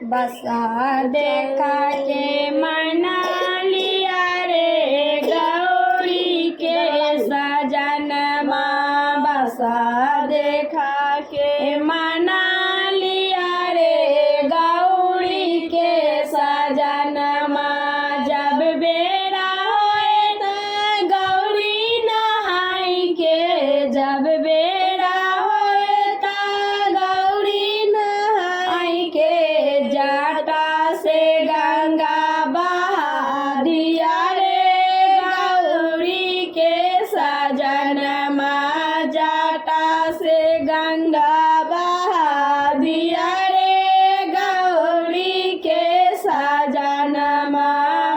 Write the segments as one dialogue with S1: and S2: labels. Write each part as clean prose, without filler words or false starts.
S1: बसा देखा के मना लिया रे गौरी के सजनमा। बसा देखा के मना लिया रे गौरी के सजनमा। जब बेरा होए त गौरी नहाई के, जब बेरा होए त गौरी नहाई के, जाटा से गंगा बहा दिया रे गौरी के सजनमा। जाटा से गंगा बहा दिया रे गौरी के सजनमा।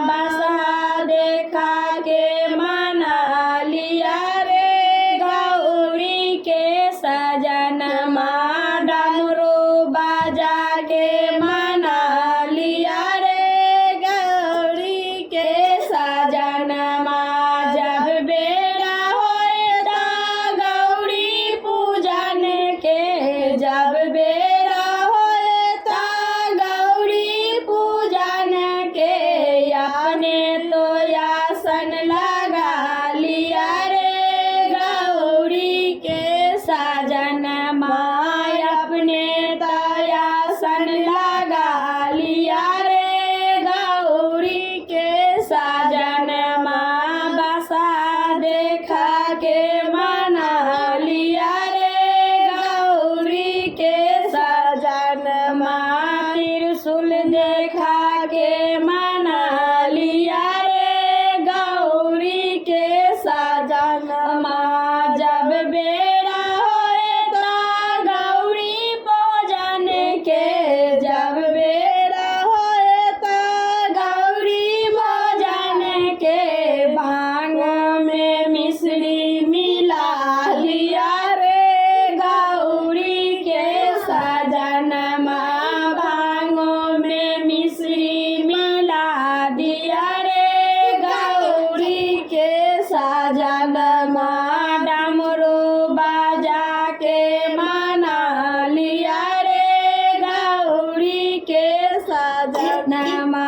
S1: बसा देखा के मना लिया रे गौरी के सजनमा। डमरू बाजा के मना लिया रे गौरी के सजनमा। जब बेरा होए त गौरी पूजन के, जब बेरा होए त गौरी पूजन के, अपने तो आसन लगा लिया रे गौरी के सजनमा। अपने तो आसन लगा लिया रे गौरी के सजनमा। बसा देखा के मना लिया रे गौरी के सजनमा। त्रिशूल देखा के मना लिया रे गौरी के सजनमा। जब बेरा होए त गौरी पूजन के, जब बेरा होए त गौरी भोजन के, भांग में मिश्री मिला लिया रे गौरी के सजनमा। भांगों में मिश्री मिला दिया रे गौरी के सजनमा। डमरू बाजा के मना लिया रे गौरी के सजनमा।